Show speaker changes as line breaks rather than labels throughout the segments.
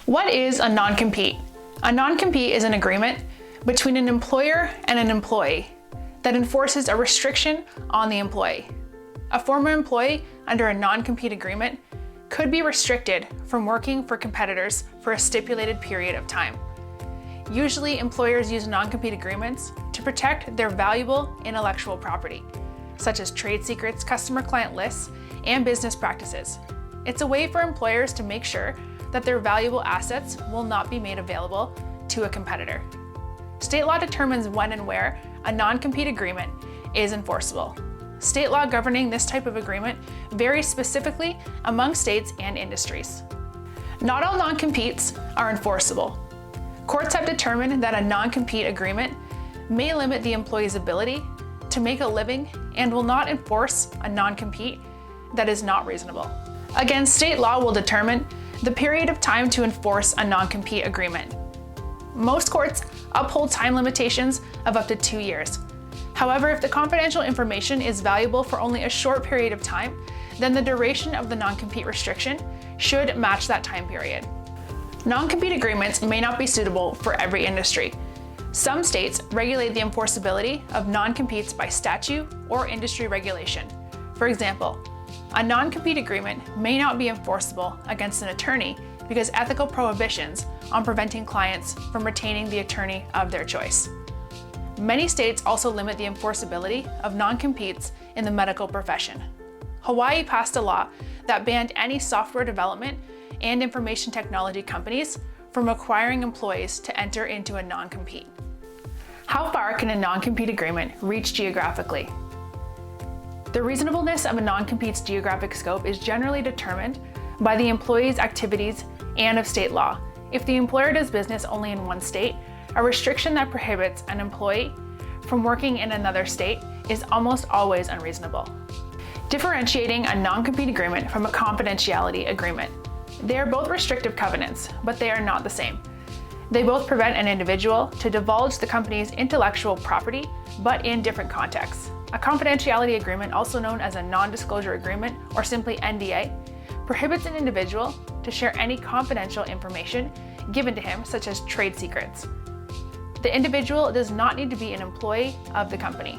What is a non-compete? A non-compete is an agreement between an employer and an employee that enforces a restriction on the employee. A former employee under a non-compete agreement could be restricted from working for competitors for a stipulated period of time. Usually, employers use non-compete agreements to protect their valuable intellectual property, such as trade secrets, customer-client lists, and business practices. It's a way for employers to make sure that their valuable assets will not be made available to a competitor. State law determines when and where a non-compete agreement is enforceable. State law governing this type of agreement varies specifically among states and industries. Not all non-competes are enforceable. Courts have determined that a non-compete agreement may limit the employee's ability to make a living and will not enforce a non-compete that is not reasonable. Again, state law will determine the period of time to enforce a non-compete agreement. Most courts uphold time limitations of up to 2 years. However, if the confidential information is valuable for only a short period of time, then the duration of the non-compete restriction should match that time period. Non-compete agreements may not be suitable for every industry. Some states regulate the enforceability of non-competes by statute or industry regulation. For example, a non-compete agreement may not be enforceable against an attorney because ethical prohibitions on preventing clients from retaining the attorney of their choice. Many states also limit the enforceability of non-competes in the medical profession. Hawaii passed a law that banned any software development and information technology companies from requiring employees to enter into a non-compete. How far can a non-compete agreement reach geographically? The reasonableness of a non-compete's geographic scope is generally determined by the employee's activities and of state law. If the employer does business only in one state, a restriction that prohibits an employee from working in another state is almost always unreasonable. Differentiating a non-compete agreement from a confidentiality agreement. They are both restrictive covenants, but they are not the same. They both prevent an individual to divulge the company's intellectual property, but in different contexts. A confidentiality agreement, also known as a non-disclosure agreement or simply NDA, prohibits an individual to share any confidential information given to him, such as trade secrets. The individual does not need to be an employee of the company.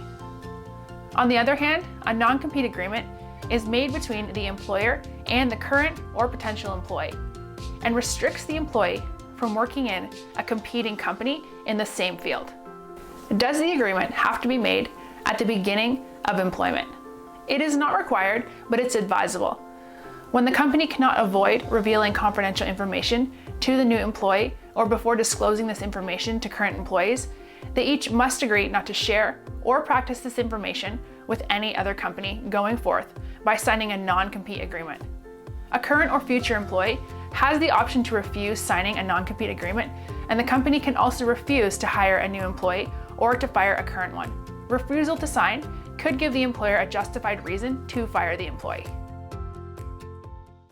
On the other hand, a non-compete agreement is made between the employer and the current or potential employee and restricts the employee from working in a competing company in the same field. Does the agreement have to be made at the beginning of employment? It is not required, but it's advisable. When the company cannot avoid revealing confidential information to the new employee or before disclosing this information to current employees, they each must agree not to share or practice this information with any other company going forth by signing a non-compete agreement. A current or future employee has the option to refuse signing a non-compete agreement, and the company can also refuse to hire a new employee or to fire a current one. Refusal to sign could give the employer a justified reason to fire the employee.